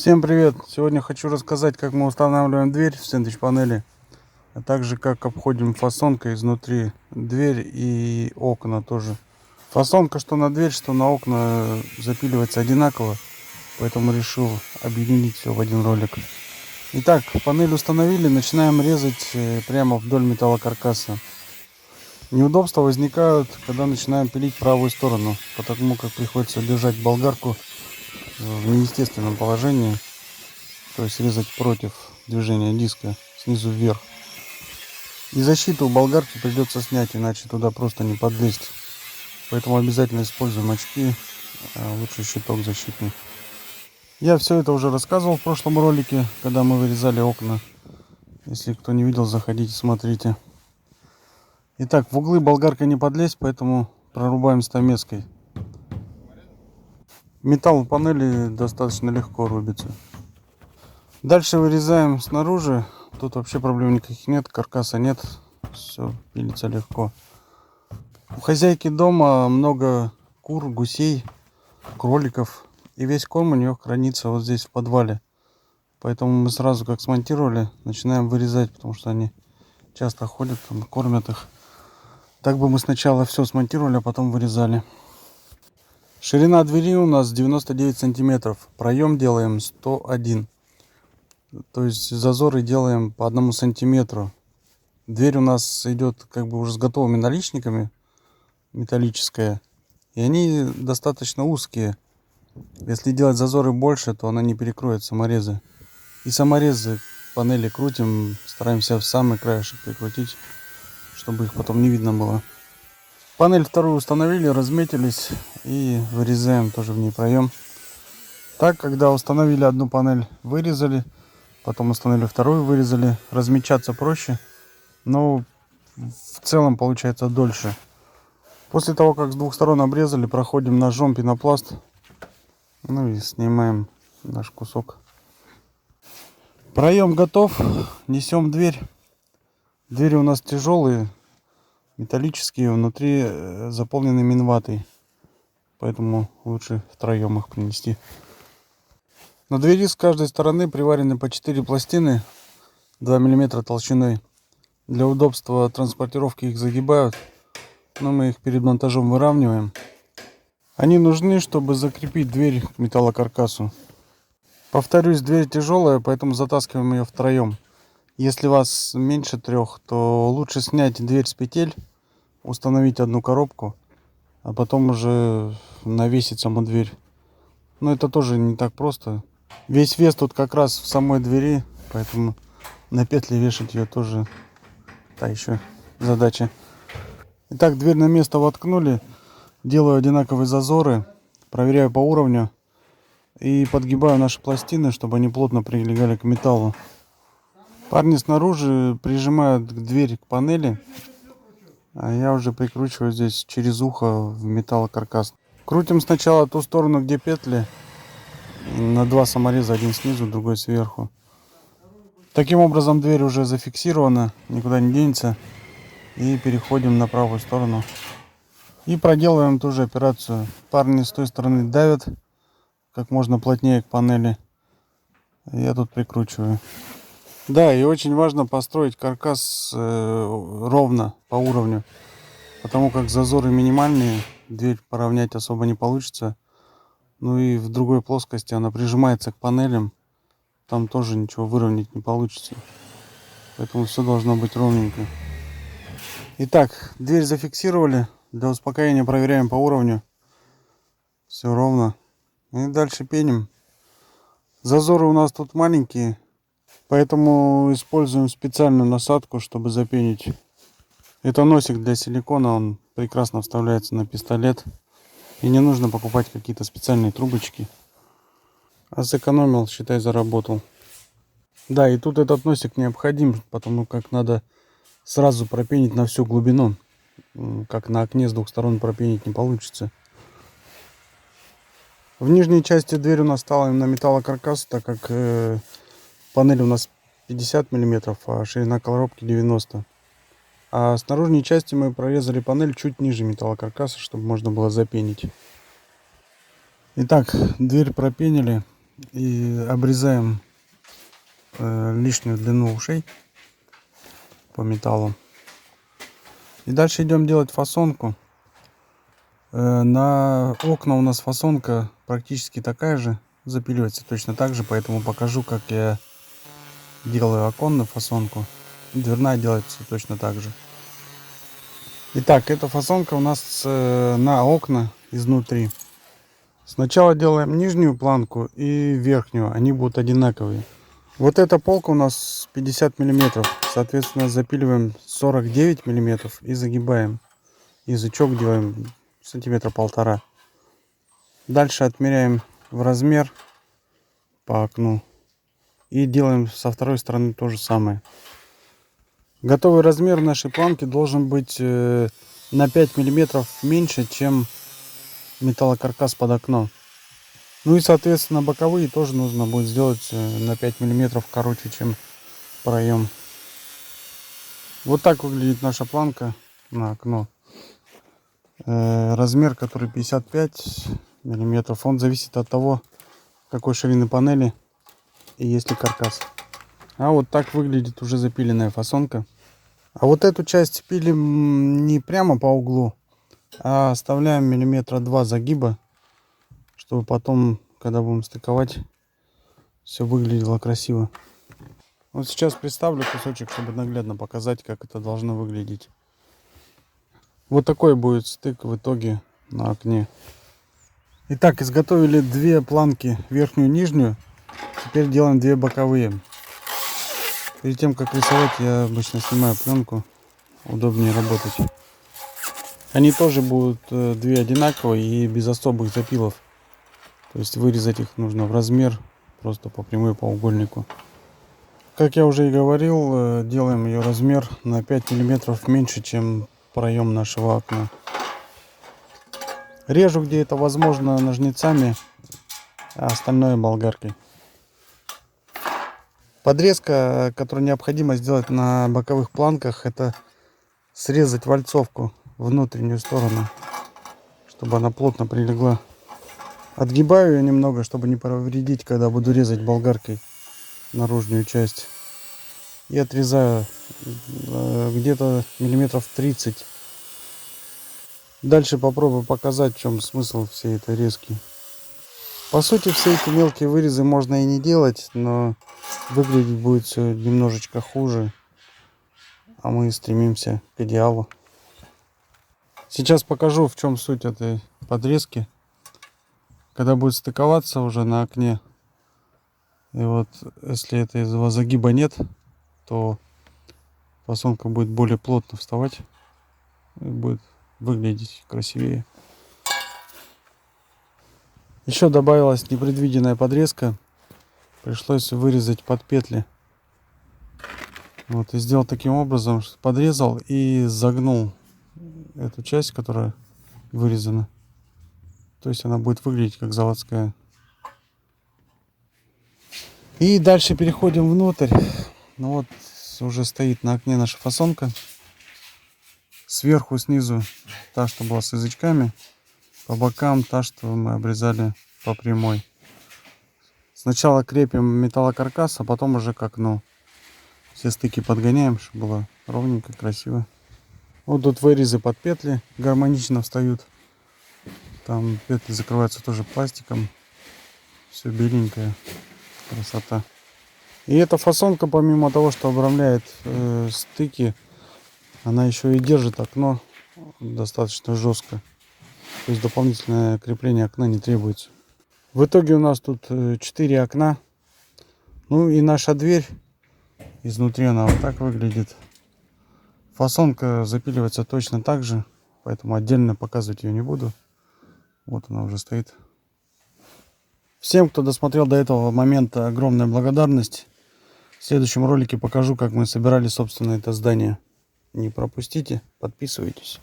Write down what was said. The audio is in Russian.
Всем привет! Сегодня хочу рассказать, как мы устанавливаем дверь в сэндвич панели, а также как обходим фасонкой изнутри дверь и окна тоже. Фасонка что на дверь, что на окна запиливается одинаково, поэтому решил объединить все в один ролик. Итак, панель установили, начинаем резать прямо вдоль металлокаркаса. Неудобства возникают, когда начинаем пилить правую сторону, потому как приходится держать болгарку в неестественном положении, то есть резать против движения диска снизу вверх. И защиту болгарки придется снять, иначе туда просто не подлезть. Поэтому обязательно используем очки, а лучше щиток защитный. Я все это уже рассказывал в прошлом ролике, когда мы вырезали окна. Если кто не видел, заходите, смотрите. Итак, в углы болгаркой не подлезть, поэтому прорубаем стамеской. Металл панели достаточно легко рубится. Дальше вырезаем снаружи. Тут вообще проблем никаких нет, каркаса нет. Все пилится легко. У хозяйки дома много кур, гусей, кроликов. И весь корм у нее хранится вот здесь в подвале. Поэтому мы сразу как смонтировали, начинаем вырезать, потому что они часто ходят, там, кормят их. Так бы мы сначала все смонтировали, а потом вырезали. Ширина двери у нас 99 сантиметров. Проем делаем 101. То есть зазоры делаем по 1 сантиметру. Дверь у нас идет как бы уже с готовыми наличниками, металлическая. И они достаточно узкие. Если делать зазоры больше, то она не перекроет саморезы. И саморезы панели крутим, стараемся в самый краешек прикрутить, чтобы их потом не видно было. Панель вторую установили, разметились и вырезаем тоже в ней проем. Так, когда установили одну панель, вырезали, потом установили вторую, вырезали. Размечаться проще, но в целом получается дольше. После того, как с двух сторон обрезали, проходим ножом пенопласт. Ну и снимаем наш кусок. Проем готов. Несем дверь. Двери у нас тяжелые, металлические, внутри заполнены минватой. Поэтому лучше втроем их принести. На двери с каждой стороны приварены по 4 пластины 2 мм толщиной. Для удобства транспортировки их загибают, но мы их перед монтажом выравниваем. Они нужны, чтобы закрепить дверь к металлокаркасу. Повторюсь, дверь тяжелая, поэтому затаскиваем ее втроем. Если вас меньше 3, то лучше снять дверь с петель, установить одну коробку, а потом уже навесить саму дверь. Но это тоже не так просто. Весь вес тут как раз в самой двери, поэтому на петли вешать ее тоже та еще задача. Итак, дверь на место воткнули. Делаю одинаковые зазоры, проверяю по уровню и подгибаю наши пластины, чтобы они плотно прилегали к металлу. Парни снаружи прижимают дверь к панели, а я уже прикручиваю здесь через ухо в металлокаркас. Крутим сначала ту сторону, где петли, на 2 самореза, один снизу, другой сверху. Таким образом дверь уже зафиксирована, никуда не денется. И переходим на правую сторону. И проделываем ту же операцию. Парни с той стороны давят как можно плотнее к панели. Я тут прикручиваю. Да, и очень важно построить каркас ровно по уровню. Потому как зазоры минимальные, дверь поравнять особо не получится. Ну и в другой плоскости она прижимается к панелям. Там тоже ничего выровнять не получится. Поэтому все должно быть ровненько. Итак, дверь зафиксировали. Для успокоения проверяем по уровню. Все ровно. И дальше пеним. Зазоры у нас тут маленькие, поэтому используем специальную насадку, чтобы запенить. Это носик для силикона, он прекрасно вставляется на пистолет. И не нужно покупать какие-то специальные трубочки. А сэкономил, считай, заработал. Да, и тут этот носик необходим, потому как надо сразу пропенить на всю глубину. Как на окне с двух сторон пропенить не получится. В нижней части дверь у нас стала на металлокаркас, так как панель у нас 50 мм, а ширина коробки 90. А с наружной части мы прорезали панель чуть ниже металлокаркаса, чтобы можно было запенить. Итак, дверь пропенили. и обрезаем лишнюю длину ушей по металлу. И дальше идем делать фасонку. На окна у нас фасонка практически такая же, запиливается точно так же, поэтому покажу, как я делаю оконную фасонку. Дверная делается точно так же. Итак, эта фасонка у нас на окна изнутри. Сначала делаем нижнюю планку и верхнюю, они будут одинаковые. Вот эта полка у нас 50 мм, соответственно запиливаем 49 мм и загибаем. Язычок делаем сантиметра 1,5. Дальше отмеряем в размер по окну и делаем со второй стороны то же самое. Готовый размер нашей планки должен быть на 5 мм меньше, чем металлокаркас под окно. Ну и соответственно боковые тоже нужно будет сделать на 5 мм короче, чем проем. Вот так выглядит наша планка на окно. Размер, который 55 мм, он зависит от того, какой ширины панели и есть ли каркас. А вот так выглядит уже запиленная фасонка. А вот эту часть пилим не прямо по углу, а оставляем миллиметра 2 загиба, чтобы потом, когда будем стыковать, все выглядело красиво. Вот сейчас представлю кусочек, чтобы наглядно показать, как это должно выглядеть. Вот такой будет стык в итоге на окне. Итак, изготовили две планки, верхнюю и нижнюю. Теперь делаем две боковые. Перед тем, как рисовать, я обычно снимаю пленку. Удобнее работать. Они тоже будут две одинаковые и без особых запилов. То есть вырезать их нужно в размер, просто по прямой по угольнику. Как я уже и говорил, делаем ее размер на 5 мм меньше, чем проем нашего окна. Режу, где это возможно, ножницами, а остальное болгаркой. Подрезка, которую необходимо сделать на боковых планках, это срезать вальцовку внутреннюю сторону, чтобы она плотно прилегла. Отгибаю ее немного, чтобы не повредить, когда буду резать болгаркой наружную часть. И отрезаю где-то миллиметров 30. Дальше попробую показать, в чем смысл всей этой резки. По сути, все эти мелкие вырезы можно и не делать, но выглядеть будет все немножечко хуже. А мы стремимся к идеалу. Сейчас покажу, в чем суть этой подрезки. Когда будет стыковаться уже на окне, и вот если этого загиба нет, то фасонка будет более плотно вставать и будет выглядеть красивее. Еще добавилась непредвиденная подрезка. Пришлось вырезать под петли. Вот, и сделал таким образом, что подрезал и загнул эту часть, которая вырезана. То есть она будет выглядеть как заводская. И дальше переходим внутрь. Ну вот уже стоит на окне наша фасонка. Сверху, снизу та, что была с язычками. По бокам та, что мы обрезали по прямой. Сначала крепим металлокаркас, а потом уже к окну. Все стыки подгоняем, чтобы было ровненько, красиво. Вот тут вырезы под петли гармонично встают. Там петли закрываются тоже пластиком. Все беленькое. Красота. И эта фасонка, помимо того, что обрамляет стыки, она еще и держит окно достаточно жестко. То есть дополнительное крепление окна не требуется. В итоге у нас тут 4 окна. Ну и наша дверь. Изнутри она вот так выглядит. Фасонка запиливается точно так же. Поэтому отдельно показывать ее не буду. Вот она уже стоит. Всем, кто досмотрел до этого момента, огромная благодарность. В следующем ролике покажу, как мы собирали, собственно, это здание. Не пропустите, подписывайтесь.